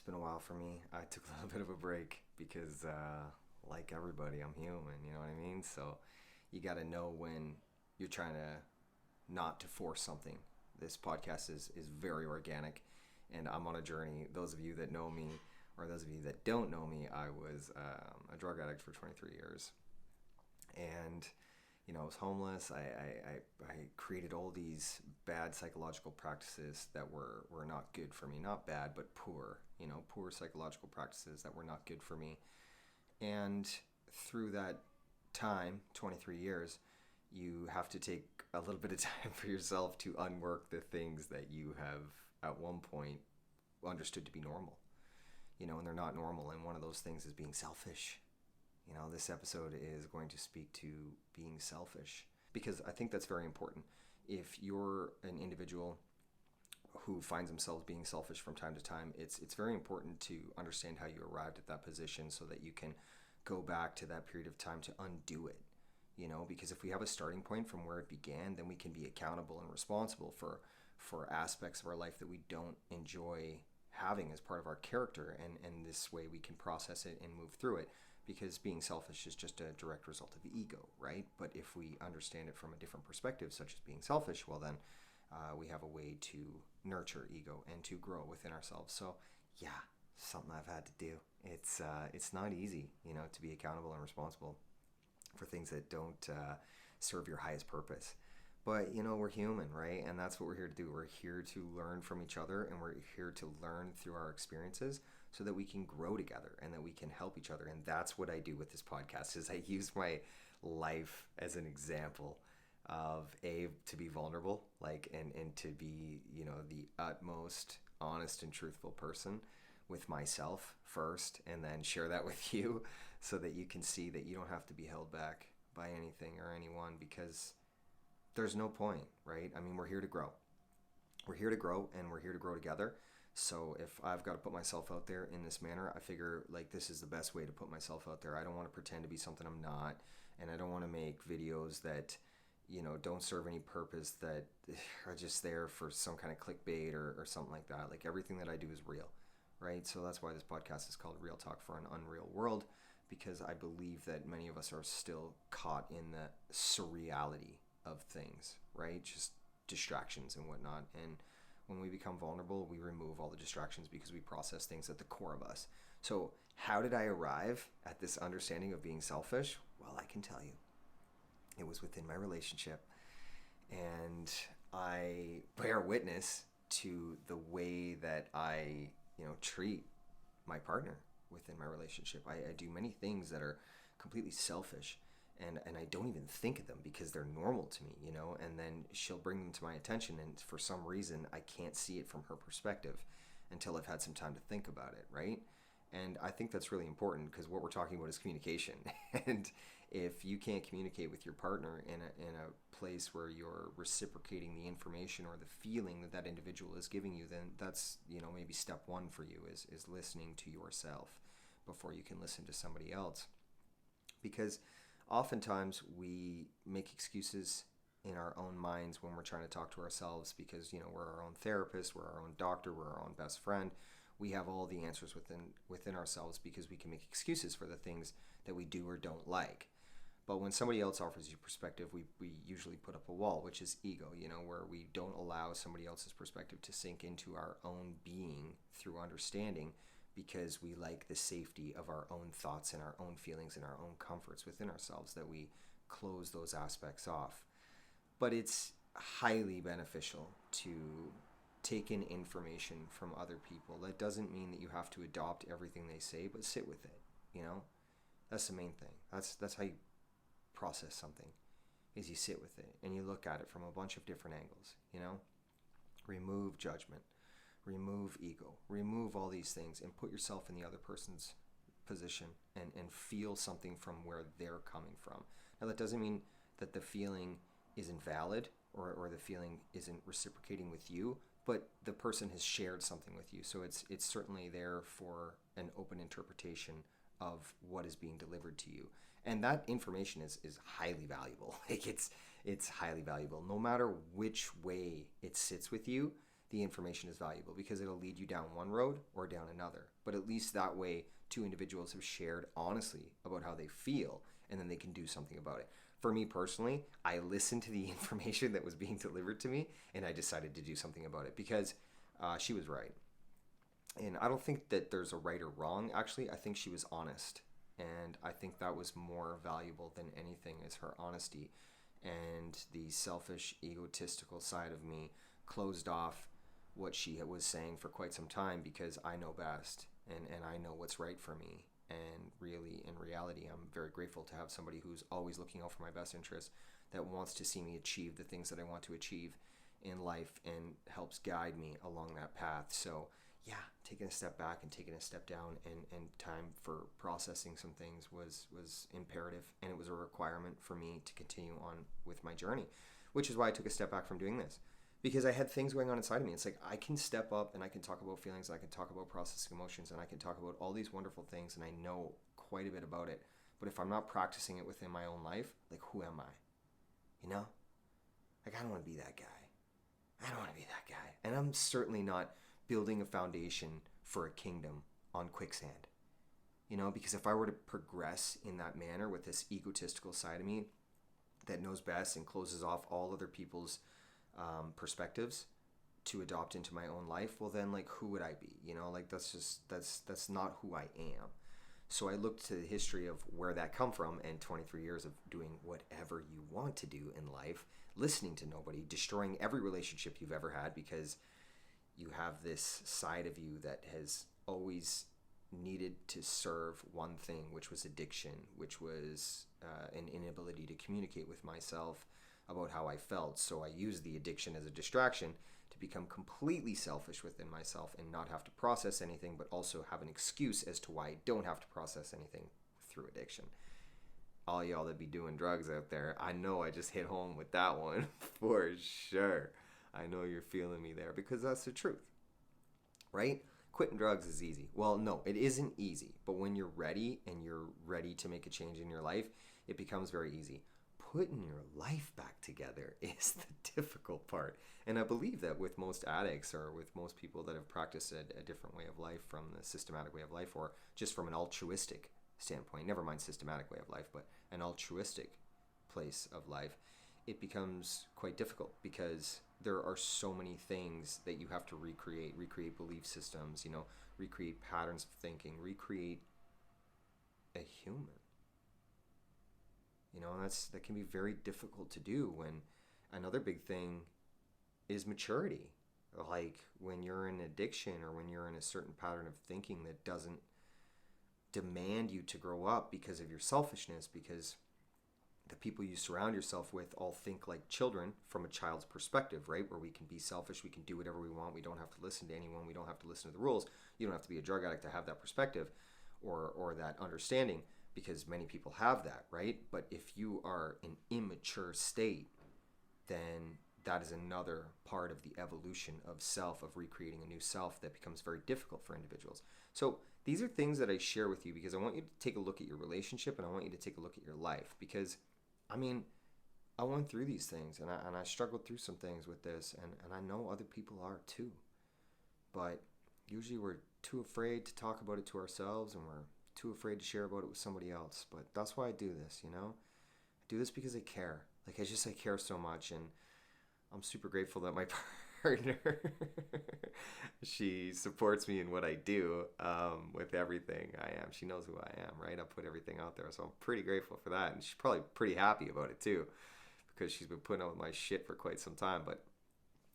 been a while for me. I took a little bit of a break because, like everybody, I'm human, you know what I mean? So you got to know when you're trying to not to force something. This podcast is very organic, and I'm on a journey. Those of you that know me, or those of you that don't know me, I was a drug addict for 23 years. And I was homeless. I created all these bad psychological practices that were not good for me. Not bad, but poor, poor psychological practices that were not good for me. And through that time, 23 years, you have to take a little bit of time for yourself to unwork the things that you have at one point understood to be normal, and they're not normal. And one of those things is being selfish. This episode is going to speak to being selfish because I think that's very important. If you're an individual who finds themselves being selfish from time to time, it's very important to understand how you arrived at that position so that you can go back to that period of time to undo it. Because if we have a starting point from where it began, then we can be accountable and responsible for aspects of our life that we don't enjoy having as part of our character, and this way we can process it and move through it, because being selfish is just a direct result of ego, right? But if we understand it from a different perspective, such as being selfish, well then we have a way to nurture ego and to grow within ourselves. So yeah, something I've had to do. It's not easy, to be accountable and responsible for things that don't serve your highest purpose. But, we're human, right? And that's what we're here to do. We're here to learn from each other, and we're here to learn through our experiences so that we can grow together and that we can help each other. And that's what I do with this podcast, is I use my life as an example of to be vulnerable, and to be, the utmost honest and truthful person with myself first, and then share that with you so that you can see that you don't have to be held back by anything or anyone, because there's no point, right? I mean, we're here to grow. We're here to grow, and we're here to grow together. So if I've got to put myself out there in this manner, I figure this is the best way to put myself out there. I don't want to pretend to be something I'm not, and I don't want to make videos that, don't serve any purpose, that are just there for some kind of clickbait or something like that. Everything that I do is real, right? So that's why this podcast is called Real Talk for an Unreal World, because I believe that many of us are still caught in the surreality of things, right? Just distractions and whatnot. And when we become vulnerable, we remove all the distractions because we process things at the core of us. So how did I arrive at this understanding of being selfish? Well, I can tell you. It was within my relationship. And I bear witness to the way that I, treat my partner within my relationship. I do many things that are completely selfish. And I don't even think of them because they're normal to me, and then she'll bring them to my attention, and for some reason I can't see it from her perspective until I've had some time to think about it, right? And I think that's really important, because what we're talking about is communication. And if you can't communicate with your partner in a place where you're reciprocating the information or the feeling that individual is giving you, then that's, maybe step one for you is listening to yourself before you can listen to somebody else. Because oftentimes we make excuses in our own minds when we're trying to talk to ourselves, because we're our own therapist, we're our own doctor, we're our own best friend. We have all the answers within ourselves, because we can make excuses for the things that we do or don't like. But when somebody else offers you perspective, we usually put up a wall, which is ego, where we don't allow somebody else's perspective to sink into our own being through understanding, because we like the safety of our own thoughts and our own feelings and our own comforts within ourselves, that we close those aspects off. But it's highly beneficial to take in information from other people. That doesn't mean that you have to adopt everything they say, but sit with it, That's the main thing. That's how you process something, is you sit with it and you look at it from a bunch of different angles, Remove judgment. Remove ego, remove all these things, and put yourself in the other person's position and feel something from where they're coming from. Now, that doesn't mean that the feeling isn't valid or the feeling isn't reciprocating with you, but the person has shared something with you. So it's certainly there for an open interpretation of what is being delivered to you. And that information is highly valuable. It's highly valuable. No matter which way it sits with you, the information is valuable because it'll lead you down one road or down another. But at least that way, two individuals have shared honestly about how they feel, and then they can do something about it. For me personally, I listened to the information that was being delivered to me, and I decided to do something about it because she was right. And I don't think that there's a right or wrong, actually. I think she was honest. And I think that was more valuable than anything, is her honesty. And the selfish, egotistical side of me closed off what she was saying for quite some time because I know best and I know what's right for me. And really, in reality, I'm very grateful to have somebody who's always looking out for my best interests, that wants to see me achieve the things that I want to achieve in life and helps guide me along that path. So yeah, taking a step back and taking a step down and time for processing some things was imperative, and it was a requirement for me to continue on with my journey, which is why I took a step back from doing this, because I had things going on inside of me. It's like I can step up and I can talk about feelings, and I can talk about processing emotions, and I can talk about all these wonderful things, and I know quite a bit about it. But if I'm not practicing it within my own life, like, who am I? You know? Like, I don't want to be that guy. I don't want to be that guy. And I'm certainly not building a foundation for a kingdom on quicksand. You know, because if I were to progress in that manner with this egotistical side of me that knows best and closes off all other people's perspectives to adopt into my own life, well then, like, who would I be? You know, like, that's not who I am. So I looked to the history of where that come from, and 23 years of doing whatever you want to do in life, listening to nobody, destroying every relationship you've ever had because you have this side of you that has always needed to serve one thing, which was addiction, which was an inability to communicate with myself about how I felt. So I used the addiction as a distraction to become completely selfish within myself and not have to process anything, but also have an excuse as to why I don't have to process anything through addiction. All y'all that be doing drugs out there, I know I just hit home with that one for sure. I know you're feeling me there because that's the truth, right? Quitting drugs is easy. Well, no, it isn't easy. But when you're ready and you're ready to make a change in your life, it becomes very easy. Putting your life back together is the difficult part. And I believe that with most addicts, or with most people that have practiced a different way of life from the systematic way of life, or just from an altruistic standpoint, never mind systematic way of life, but an altruistic place of life, it becomes quite difficult because there are so many things that you have to recreate belief systems, you know, recreate patterns of thinking, recreate a human. You know, and that can be very difficult to do. When another big thing is maturity. Like when you're in addiction, or when you're in a certain pattern of thinking that doesn't demand you to grow up because of your selfishness, because the people you surround yourself with all think like children from a child's perspective, right? Where we can be selfish, we can do whatever we want, we don't have to listen to anyone, we don't have to listen to the rules. You don't have to be a drug addict to have that perspective or that understanding, because many people have that, right? But if you are in immature state, then that is another part of the evolution of self, of recreating a new self, that becomes very difficult for individuals. So these are things that I share with you because I want you to take a look at your relationship, and I want you to take a look at your life, because I mean, I went through these things, and I struggled through some things with this, and I know other people are too. But usually we're too afraid to talk about it to ourselves, and we're too afraid to share about it with somebody else. But that's why I do this, you know? I do this because I care. Like, I care so much, and I'm super grateful that my partner, she supports me in what I do, with everything I am. She knows who I am, right? I put everything out there, so I'm pretty grateful for that. And she's probably pretty happy about it too, because she's been putting up with my shit for quite some time. But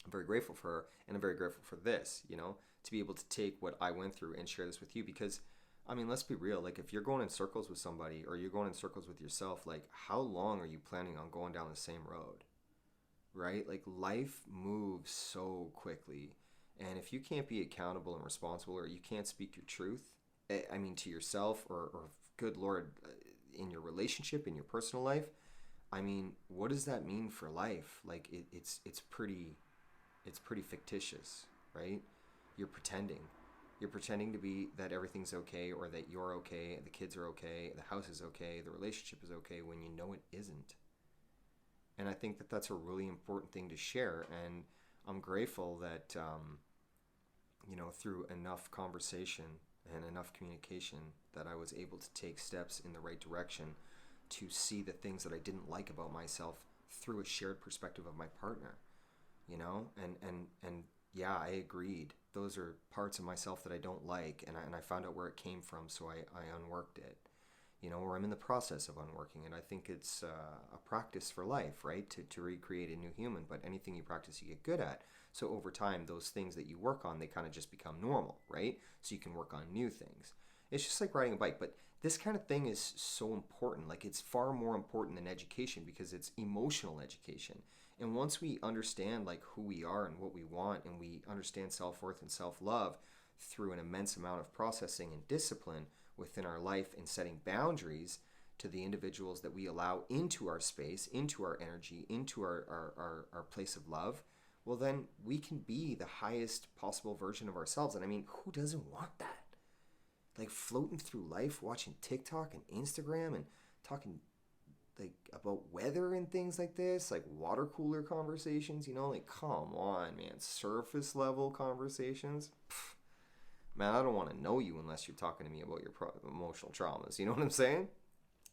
I'm very grateful for her, and I'm very grateful for this, you know, to be able to take what I went through and share this with you. Because, I mean, let's be real. Like, if you're going in circles with somebody, or you're going in circles with yourself, like, how long are you planning on going down the same road? Right? Like, life moves so quickly. And if you can't be accountable and responsible, or you can't speak your truth, I mean, to yourself, or good Lord, in your relationship, in your personal life, I mean, what does that mean for life? Like, it's pretty fictitious, right? You're pretending. You're pretending to be that everything's okay, or that you're okay, the kids are okay, the house is okay, the relationship is okay, when you know it isn't. And I think that that's a really important thing to share. And I'm grateful that, through enough conversation and enough communication, that I was able to take steps in the right direction to see the things that I didn't like about myself through a shared perspective of my partner, and yeah, I agreed. Those are parts of myself that I don't like, and I found out where it came from, so I unworked it, or I'm in the process of unworking it. I think it's a practice for life, right? To recreate a new human, but anything you practice, you get good at. So over time, those things that you work on, they kind of just become normal, right? So you can work on new things. It's just like riding a bike, but this kind of thing is so important. Like, it's far more important than education because it's emotional education. And once we understand like who we are and what we want, and we understand self-worth and self-love through an immense amount of processing and discipline within our life, and setting boundaries to the individuals that we allow into our space, into our energy, into our place of love, well, then we can be the highest possible version of ourselves. And I mean, who doesn't want that? Like, floating through life, watching TikTok and Instagram and talking like about weather and things like this, like water cooler conversations, like, come on, man. Surface level conversations. Pfft, man, I don't want to know you unless you're talking to me about your emotional traumas. You know what I'm saying?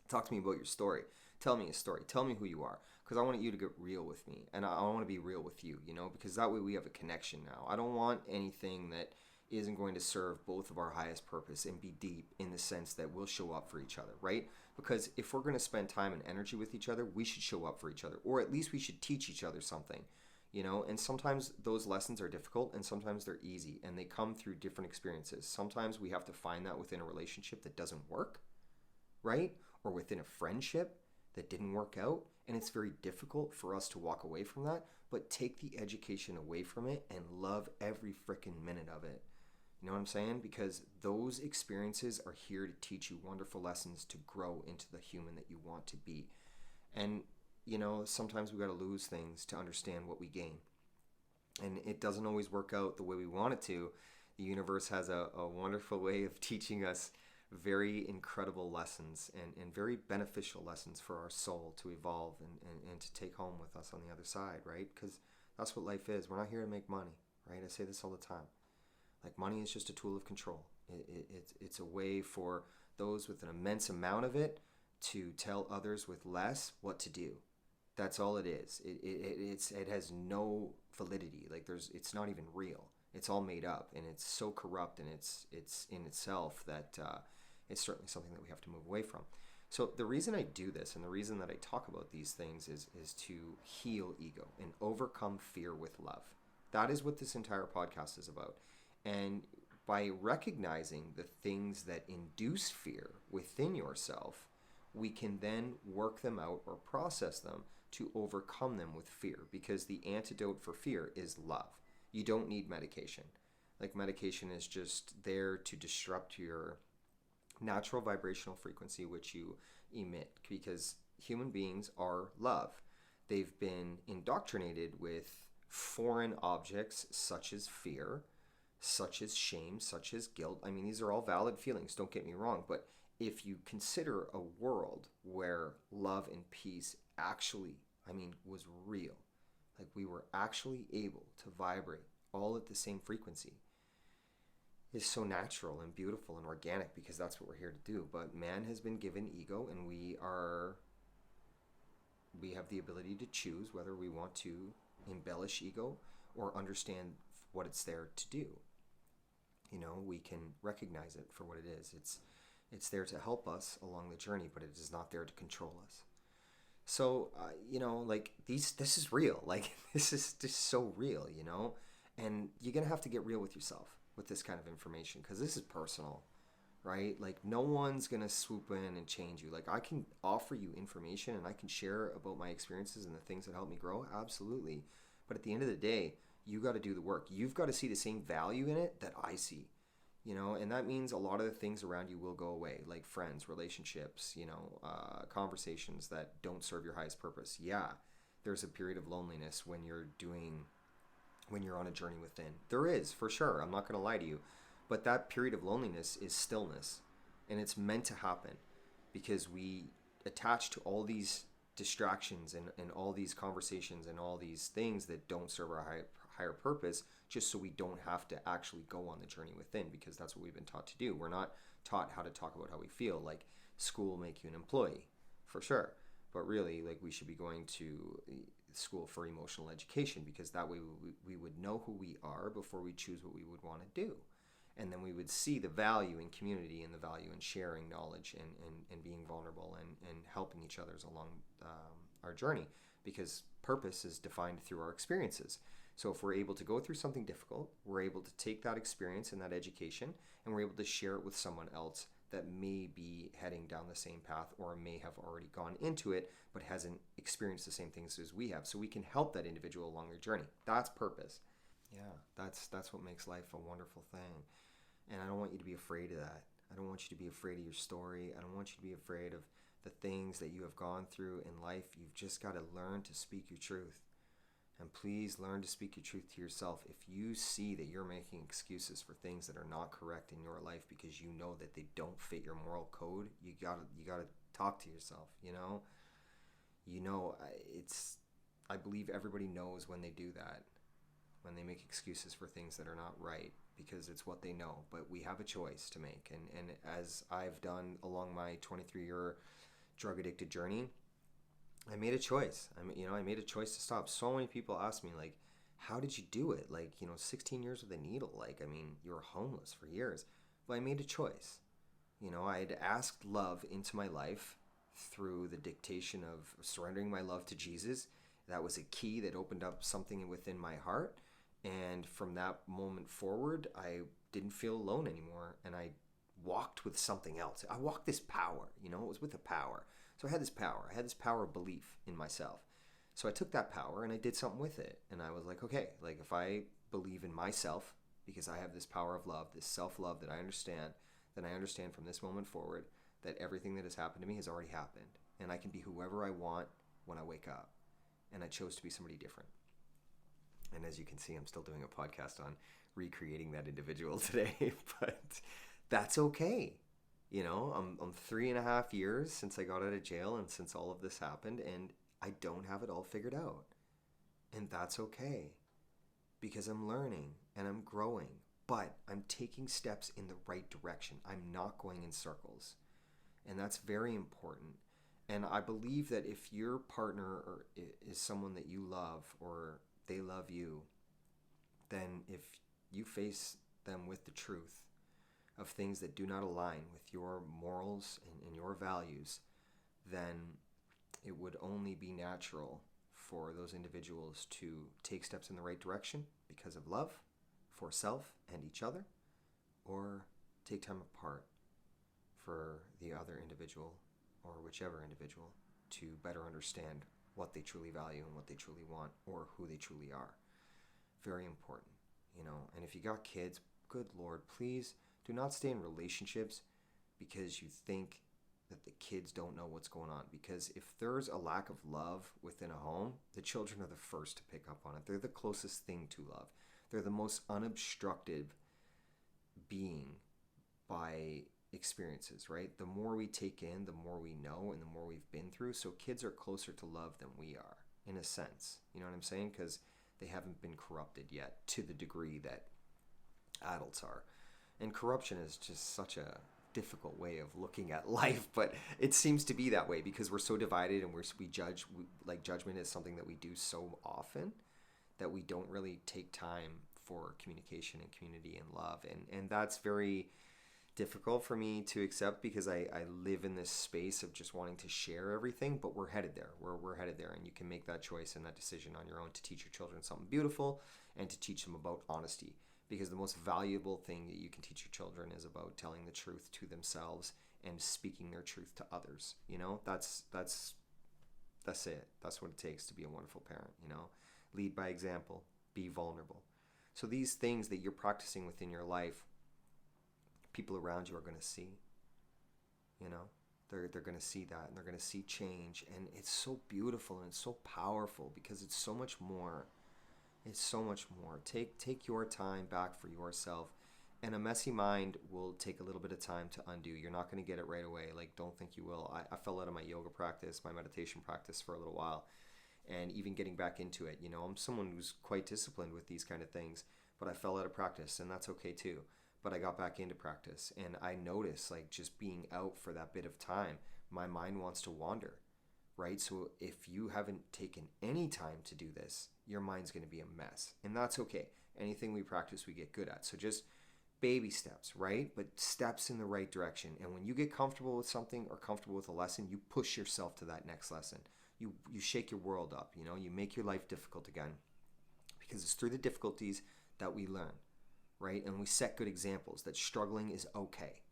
Talk to me about your story. Tell me a story. Tell me who you are. Because I want you to get real with me. And I want to be real with you, because that way we have a connection now. I don't want anything that isn't going to serve both of our highest purpose and be deep, in the sense that we'll show up for each other, right? Because if we're going to spend time and energy with each other, we should show up for each other. Or at least we should teach each other something. And sometimes those lessons are difficult, and sometimes they're easy, and they come through different experiences. Sometimes we have to find that within a relationship that doesn't work, right? Or within a friendship that didn't work out, and it's very difficult for us to walk away from that, but take the education away from it and love every freaking minute of it. You know what I'm saying? Because those experiences are here to teach you wonderful lessons to grow into the human that you want to be. And, sometimes we got to lose things to understand what we gain. And it doesn't always work out the way we want it to. The universe has a wonderful way of teaching us very incredible lessons, and very beneficial lessons for our soul to evolve and to take home with us on the other side, right? Because that's what life is. We're not here to make money, right? I say this all the time. Like, money is just a tool of control. It's a way for those with an immense amount of it to tell others with less what to do. That's all it is. It has no validity. Like, it's not even real. It's all made up, and it's so corrupt, and it's in itself that it's certainly something that we have to move away from. So the reason I do this, and the reason that I talk about these things, is to heal ego and overcome fear with love. That is what this entire podcast is about. And by recognizing the things that induce fear within yourself, we can then work them out or process them to overcome them with fear, because the antidote for fear is love. You don't need medication. Like, medication is just there to disrupt your natural vibrational frequency, which you emit, because human beings are love. They've been indoctrinated with foreign objects such as fear, such as shame, such as guilt. I mean, these are all valid feelings, don't get me wrong, but if you consider a world where love and peace actually, was real, like we were actually able to vibrate all at the same frequency, is so natural and beautiful and organic, because that's what we're here to do. But man has been given ego, and we have the ability to choose whether we want to embellish ego or understand what it's there to do. We can recognize it for what it is. It's there to help us along the journey, but it is not there to control us. So, like, this is real. Like, this is just so real, and you're going to have to get real with yourself with this kind of information, because this is personal, right? Like, no one's going to swoop in and change you. Like, I can offer you information, and I can share about my experiences and the things that help me grow. Absolutely. But at the end of the day, you got to do the work. You've got to see the same value in it that I see, and that means a lot of the things around you will go away, like friends, relationships, conversations that don't serve your highest purpose. Yeah, there's a period of loneliness when you're on a journey within. There is, for sure. I'm not going to lie to you. But that period of loneliness is stillness. And it's meant to happen, because we attach to all these distractions and all these conversations and all these things that don't serve our higher purpose, just so we don't have to actually go on the journey within, because that's what we've been taught to do. We're not taught how to talk about how we feel. Like, school will make you an employee, for sure. But really, like, we should be going to school for emotional education, because that way we would know who we are before we choose what we would want to do. And then we would see the value in community and the value in sharing knowledge and being vulnerable and helping each other along our journey, because purpose is defined through our experiences. So if we're able to go through something difficult, we're able to take that experience and that education, and we're able to share it with someone else that may be heading down the same path, or may have already gone into it but hasn't experienced the same things as we have, so we can help that individual along their journey. That's purpose. Yeah, that's what makes life a wonderful thing. And I don't want you to be afraid of that. I don't want you to be afraid of your story. I don't want you to be afraid of the things that you have gone through in life. You've just got to learn to speak your truth. And please learn to speak your truth to yourself. If you see that you're making excuses for things that are not correct in your life because you know that they don't fit your moral code, you gotta talk to yourself. I believe everybody knows when they do that, when they make excuses for things that are not right, because it's what they know. But we have a choice to make. And as I've done along my 23-year drug addicted journey, I made a choice. I made a choice to stop. So many people ask me, like, how did you do it? 16 years with a needle. You were homeless for years. Well, I made a choice. I had asked love into my life through the dictation of surrendering my love to Jesus. That was a key that opened up something within my heart. And from that moment forward, I didn't feel alone anymore. And I walked with something else. I walked this power, it was with a power. So I had this power. I had this power of belief in myself. So I took that power and I did something with it. And I was like, okay, if I believe in myself, because I have this power of love, this self-love that I understand, then I understand from this moment forward that everything that has happened to me has already happened. And I can be whoever I want when I wake up. And I chose to be somebody different. And as you can see, I'm still doing a podcast on recreating that individual today, but that's okay. I'm 3.5 years since I got out of jail and since all of this happened, and I don't have it all figured out. And that's okay, because I'm learning and I'm growing, but I'm taking steps in the right direction. I'm not going in circles. And that's very important. And I believe that if your partner is someone that you love, or they love you, then if you face them with the truth of things that do not align with your morals and your values, then it would only be natural for those individuals to take steps in the right direction because of love for self and each other, or take time apart for the other individual, or whichever individual, to better understand what they truly value and what they truly want, or who they truly are. Very important, And if you got kids, good Lord, please do not stay in relationships because you think that the kids don't know what's going on. Because if there's a lack of love within a home, the children are the first to pick up on it. They're the closest thing to love. They're the most unobstructed being by experiences, right? The more we take in, the more we know, and the more we've been through. So kids are closer to love than we are, in a sense. You know what I'm saying? Because they haven't been corrupted yet to the degree that adults are. And corruption is just such a difficult way of looking at life, but it seems to be that way because we're so divided, and we judge, judgment is something that we do so often that we don't really take time for communication and community and love. And that's very difficult for me to accept, because I live in this space of just wanting to share everything, but we're headed there. We're headed there, and you can make that choice and that decision on your own to teach your children something beautiful and to teach them about honesty. Because the most valuable thing that you can teach your children is about telling the truth to themselves and speaking their truth to others. That's it. That's what it takes to be a wonderful parent. Lead by example, be vulnerable. So these things that you're practicing within your life, people around you are going to see. They're going to see that, and they're going to see change, and it's so beautiful and it's so powerful because it's so much more. It's so much more. Take your time back for yourself. And a messy mind will take a little bit of time to undo. You're not going to get it right away. Don't think you will. I fell out of my yoga practice, my meditation practice for a little while. and even getting back into it. I'm someone who's quite disciplined with these kind of things, but I fell out of practice, and that's okay too. But I got back into practice, and I noticed, like, just being out for that bit of time, my mind wants to wander, right? So if you haven't taken any time to do this, your mind's going to be a mess, and that's okay. Anything we practice, we get good at. So just baby steps, right? But steps in the right direction. And when you get comfortable with something or comfortable with a lesson, you push yourself to that next lesson. You shake your world up, you make your life difficult again, because it's through the difficulties that we learn, right? And we set good examples that struggling is okay.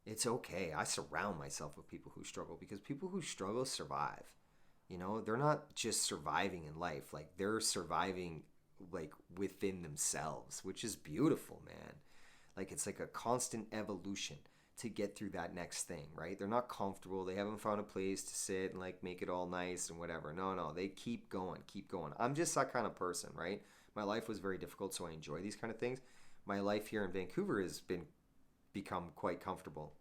It's okay. I surround myself with people who struggle, because people who struggle survive. They're not just surviving in life, like they're surviving like within themselves, which is beautiful, man. Like it's like a constant evolution to get through that next thing, right? They're not comfortable. They haven't found a place to sit and like make it all nice and whatever. No, they keep going, keep going. I'm just that kind of person, right? My life was very difficult, so I enjoy these kind of things. My life here in Vancouver has become quite comfortable.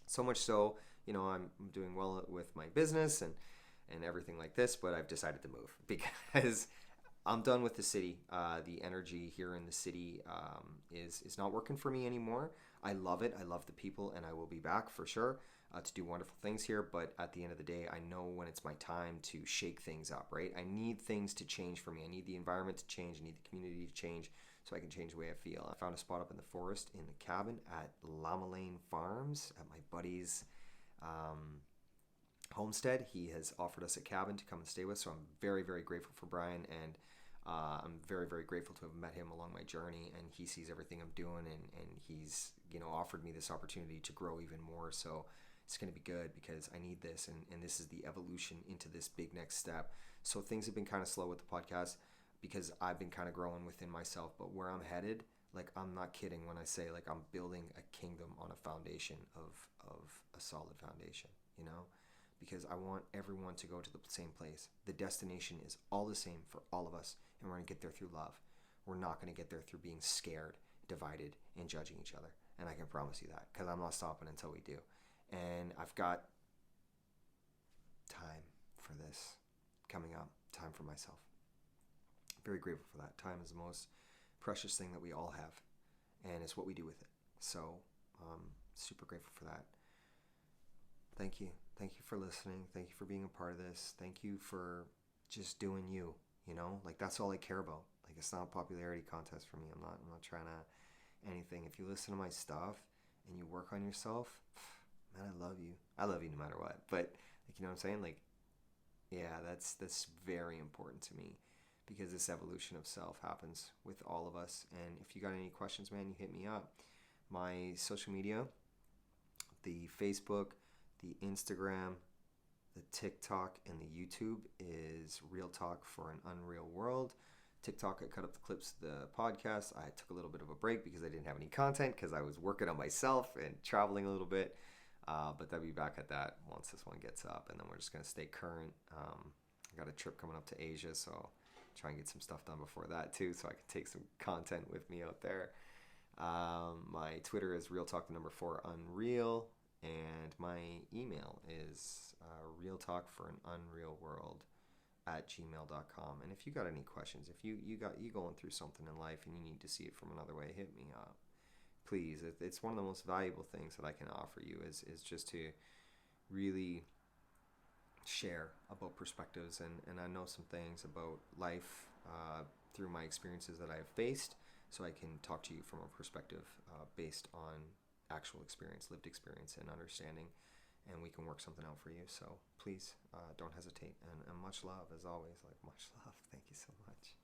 So much so, I'm doing well with my business and everything like this, but I've decided to move because I'm done with the city. The energy here in the city is not working for me anymore. I love it. I love the people, and I will be back for sure to do wonderful things here. But at the end of the day, I know when it's my time to shake things up, right? I need things to change for me. I need the environment to change. I need the community to change so I can change the way I feel. I found a spot up in the forest in the cabin at Llama Lane Farms at my buddy's homestead. He has offered us a cabin to come and stay with, so I'm very, very grateful for Brian, and I'm very, very grateful to have met him along my journey, and he sees everything I'm doing, and he's offered me this opportunity to grow even more. So it's going to be good because I need this, and this is the evolution into this big next step. So things have been kind of slow with the podcast because I've been kind of growing within myself, but where I'm headed, like, I'm not kidding when I say, like, I'm building a kingdom on a foundation of a solid foundation, because I want everyone to go to the same place. The destination is all the same for all of us, and we're going to get there through love. We're not going to get there through being scared, divided, and judging each other. And I can promise you that, because I'm not stopping until we do. And I've got time for this coming up, time for myself. Very grateful for that. Time is the most precious thing that we all have, and it's what we do with it. So super grateful for that. Thank you. Thank you for listening. Thank you for being a part of this. Thank you for just doing you, like that's all I care about. Like, it's not a popularity contest for me. I'm not trying to anything. If you listen to my stuff and you work on yourself, man, I love you. I love you no matter what. But like, you know what I'm saying? Like, yeah, that's very important to me, because this evolution of self happens with all of us. And if you got any questions, man, you hit me up. My social media, the Facebook, the Instagram, the TikTok, and the YouTube is Real Talk for an Unreal World. TikTok, I cut up the clips of the podcast. I took a little bit of a break because I didn't have any content, because I was working on myself and traveling a little bit. But I'll be back at that once this one gets up, and then we're just going to stay current. I got a trip coming up to Asia, so I'll try and get some stuff done before that too, so I can take some content with me out there. My Twitter is Real Talk 4 Unreal. And my email is realtalkforanunrealworld@gmail.com. And if you got any questions, if you going through something in life and you need to see it from another way, hit me up. Please, it's one of the most valuable things that I can offer you is just to really share about perspectives. And I know some things about life through my experiences that I've faced, so I can talk to you from a perspective based on actual experience, lived experience, and understanding, and we can work something out for you. So please don't hesitate, and much love as always. Like, much love. Thank you so much.